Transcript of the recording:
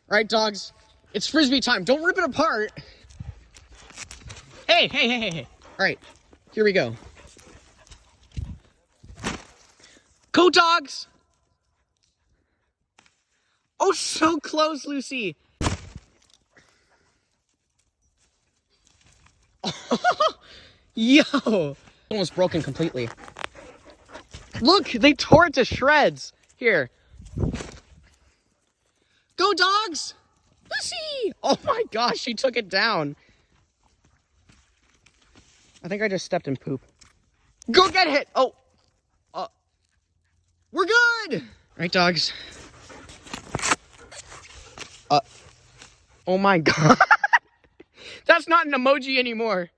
All right, dogs. It's frisbee time. Don't rip it apart. Hey, hey, hey, hey, hey. All right, here we go. Go, dogs! Oh, so close, Lucy. Yo! Almost broken completely. Look, they tore it to shreds. Here. Go, dogs! Lucy! Oh my gosh, she took it down. I think I just stepped in poop. Go get hit! Oh. We're good! All right, dogs. Oh my god. That's not an emoji anymore.